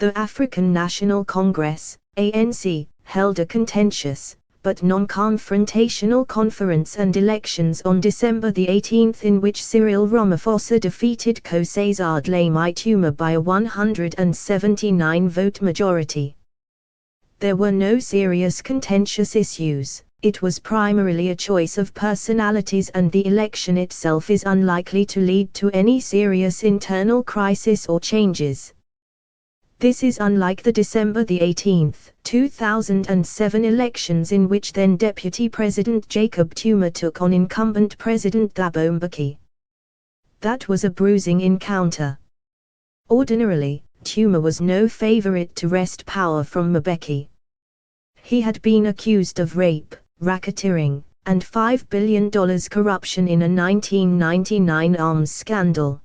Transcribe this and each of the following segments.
The African National Congress, ANC, held a contentious, but non-confrontational conference and elections on December 18 in which Cyril Ramaphosa defeated César Dlamini Zuma by a 179-vote majority. There were no serious contentious issues. It was primarily a choice of personalities, and the election itself is unlikely to lead to any serious internal crisis or changes. This is unlike the December 18, 2007 elections in which then Deputy President Jacob Zuma took on incumbent President Thabo Mbeki. That was a bruising encounter. Ordinarily, Zuma was no favorite to wrest power from Mbeki. He had been accused of rape, racketeering, and $5 billion corruption in a 1999 arms scandal.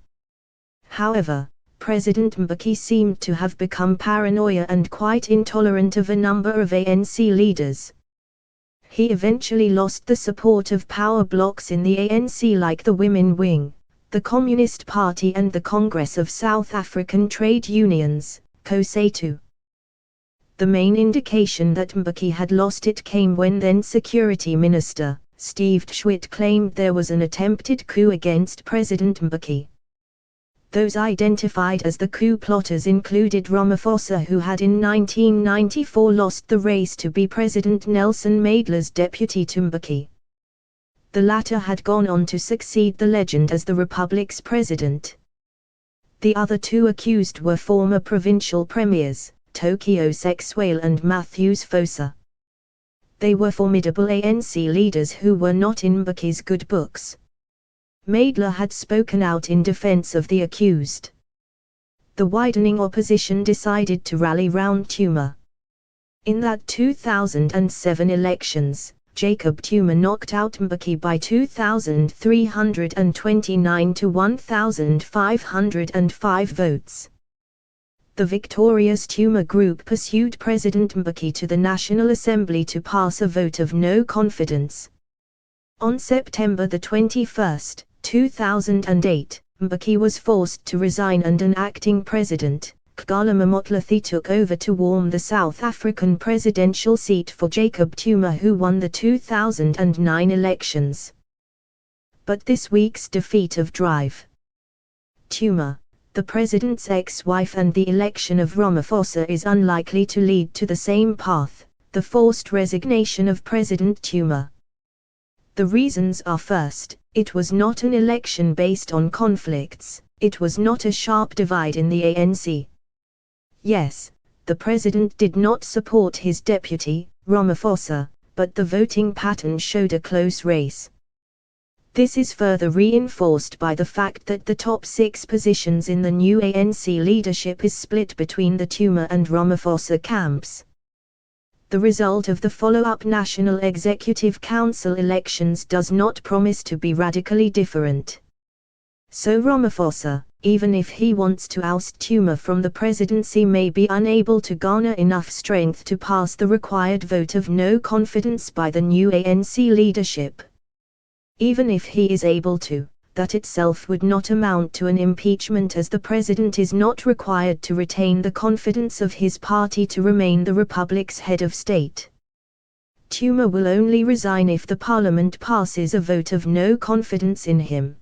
However, President Mbeki seemed to have become paranoid and quite intolerant of a number of ANC leaders. He eventually lost the support of power blocs in the ANC like the Women Wing, the Communist Party and the Congress of South African Trade Unions, COSATU. The main indication that Mbeki had lost it came when then Security Minister, Steve Tshwit, claimed there was an attempted coup against President Mbeki. Those identified as the coup plotters included Ramaphosa, who had in 1994 lost the race to be President Nelson Mandela's deputy to Mbeki. The latter had gone on to succeed the legend as the Republic's president. The other two accused were former provincial premiers, Tokyo Sexwale and Matthews Fosa. They were formidable ANC leaders who were not in Mbeki's good books. Mandela had spoken out in defense of the accused. The widening opposition decided to rally round Zuma. In that 2007 elections, Jacob Zuma knocked out Mbeki by 2,329 to 1,505 votes. The victorious Zuma group pursued President Mbeki to the National Assembly to pass a vote of no confidence. On September 21, 2008, Mbeki was forced to resign and an acting president, Kgalema Motlanthe, took over to warm the South African presidential seat for Jacob Zuma, who won the 2009 elections. But this week's defeat of Drive Zuma, the president's ex-wife, and the election of Ramaphosa is unlikely to lead to the same path, the forced resignation of President Zuma. The reasons are: first, it was not an election based on conflicts, it was not a sharp divide in the ANC. Yes, the president did not support his deputy, Ramaphosa, but the voting pattern showed a close race. This is further reinforced by the fact that the top 6 positions in the new ANC leadership is split between the Zuma and Ramaphosa camps. The result of the follow-up National Executive Council elections does not promise to be radically different. So Ramaphosa, even if he wants to oust Zuma from the presidency, may be unable to garner enough strength to pass the required vote of no confidence by the new ANC leadership. Even if he is able to, that itself would not amount to an impeachment, as the president is not required to retain the confidence of his party to remain the republic's head of state. Zuma will only resign if the parliament passes a vote of no confidence in him.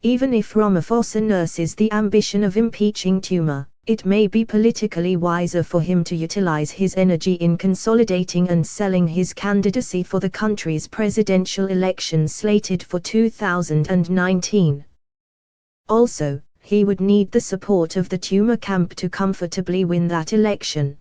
Even if Ramaphosa nurses the ambition of impeaching Zuma, it may be politically wiser for him to utilize his energy in consolidating and selling his candidacy for the country's presidential election slated for 2019. Also, he would need the support of the Zuma camp to comfortably win that election.